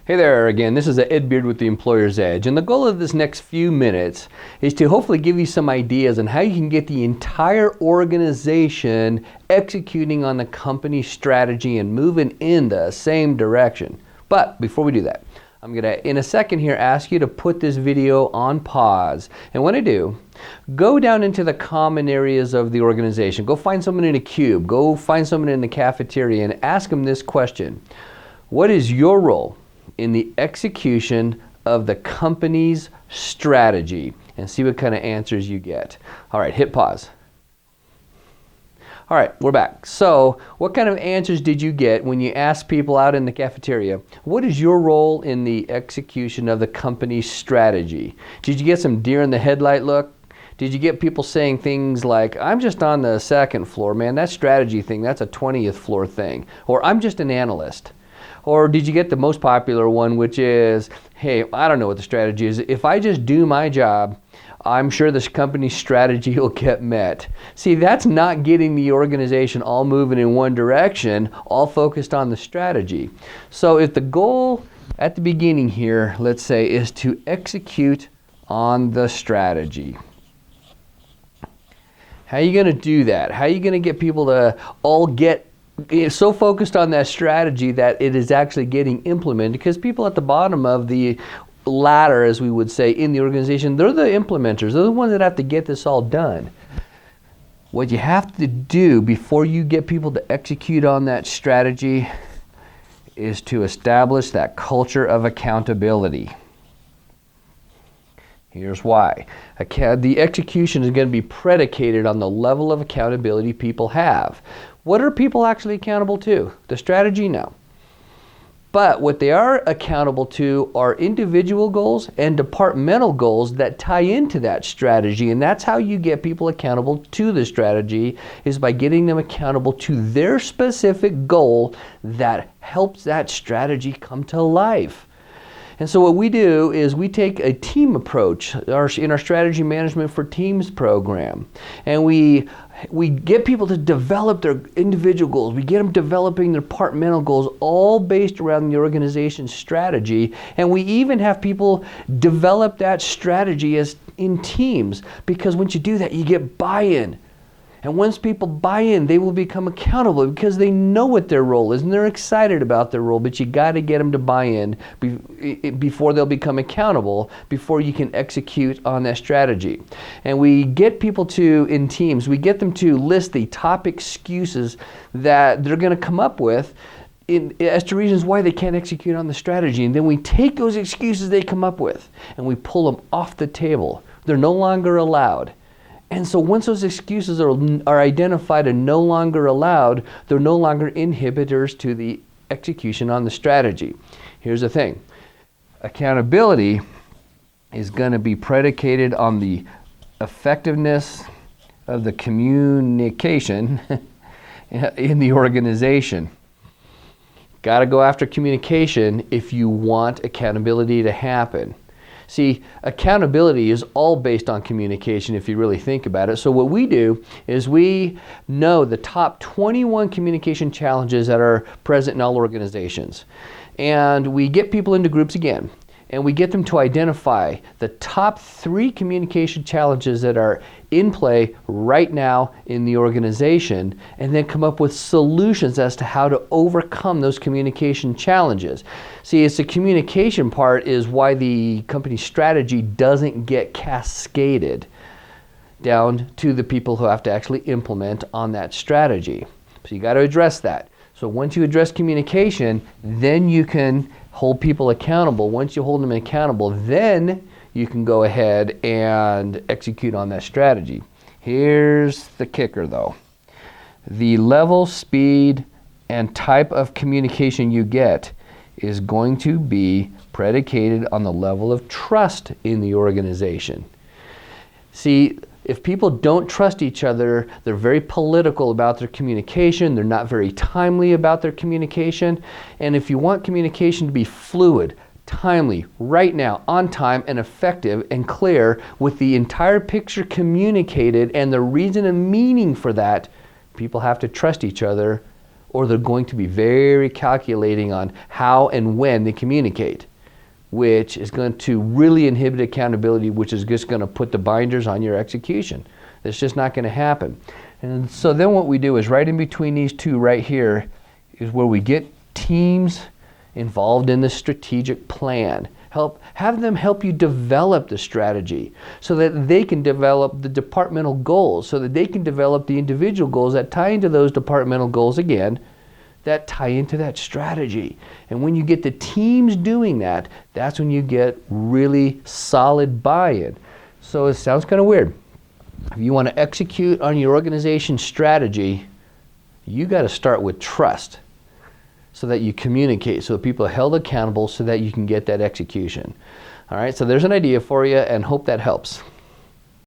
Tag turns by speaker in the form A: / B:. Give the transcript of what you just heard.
A: Hey there again, this is Ed Beard with the Employer's Edge, and the goal of this next few minutes is to hopefully give you some ideas on how you can get the entire organization executing on the company strategy and moving in the same direction. But before we do that, I'm going to, in a second here, ask you to put this video on pause. And when I do, go down into the common areas of the organization. Go find someone in a cube. Go find someone in the cafeteria and ask them this question. What is your role in the execution of the company's strategy? And see what kind of answers you get. All right, hit pause. All right, we're back. So what kind of answers did you get when you asked people out in the cafeteria, what is your role in the execution of the company's strategy? Did you get some deer in the headlight look? Did you get people saying things like, I'm just on the second floor, man, that strategy thing, that's a 20th floor thing. Or I'm just an analyst. Or did you get the most popular one, which is, hey, I don't know what the strategy is. If I just do my job, I'm sure this company's strategy will get met. See, that's not getting the organization all moving in one direction, all focused on the strategy. So if the goal at the beginning here, let's say, is to execute on the strategy, how are you going to do that? How are you going to get people to all get so focused on that strategy that it is actually getting implemented? Because people at the bottom of the ladder, as we would say, in the organization, they're the implementers. They're the ones that have to get this all done. What you have to do before you get people to execute on that strategy is to establish that culture of accountability. Here's why. The execution is going to be predicated on the level of accountability people have. What are people actually accountable to? The strategy? No. But what they are accountable to are individual goals and departmental goals that tie into that strategy. And that's how you get people accountable to the strategy, is by getting them accountable to their specific goal that helps that strategy come to life. And so what we do is we take a team approach in our strategy management for teams program, and we get people to develop their individual goals. We get them developing their departmental goals, all based around the organization's strategy. And we even have people develop that strategy as in teams, because once you do that, you get buy-in. And once people buy in, they will become accountable because they know what their role is and they're excited about their role. But you got to get them to buy in before they'll become accountable, before you can execute on that strategy. And we get people to, in teams, we get them to list the top excuses that they're going to come up with as to reasons why they can't execute on the strategy. And then we take those excuses they come up with and we pull them off the table. They're no longer allowed. And so once those excuses are identified and no longer allowed, they're no longer inhibitors to the execution on the strategy. Here's the thing. Accountability is going to be predicated on the effectiveness of the communication in the organization. Got to go after communication if you want accountability to happen. See, accountability is all based on communication if you really think about it. So what we do is we know the top 21 communication challenges that are present in all organizations. And we get people into groups again, and we get them to identify the top 3 communication challenges that are in play right now in the organization, and then come up with solutions as to how to overcome those communication challenges. See, it's the communication part is why the company strategy doesn't get cascaded down to the people who have to actually implement on that strategy. So you got to address that. So once you address communication, then you can hold people accountable. Once you hold them accountable, then you can go ahead and execute on that strategy. Here's the kicker though. The level, speed, and type of communication you get is going to be predicated on the level of trust in the organization. See, if people don't trust each other, they're very political about their communication, they're not very timely about their communication, and if you want communication to be fluid, timely, right now, on time, and effective and clear, with the entire picture communicated and the reason and meaning for that, people have to trust each other or they're going to be very calculating on how and when they communicate, which is going to really inhibit accountability, which is just going to put the binders on your execution. It's just not going to happen. And so then what we do is right in between these two right here is where we get teams involved in the strategic plan. Have them help you develop the strategy so that they can develop the departmental goals, so that they can develop the individual goals that tie into those departmental goals again, that tie into that strategy. And when you get the teams doing that, that's when you get really solid buy-in. So it sounds kind of weird. If you want to execute on your organization's strategy, you got to start with trust, so that you communicate, so that people are held accountable, so that you can get that execution. All right, so there's an idea for you, and hope that helps.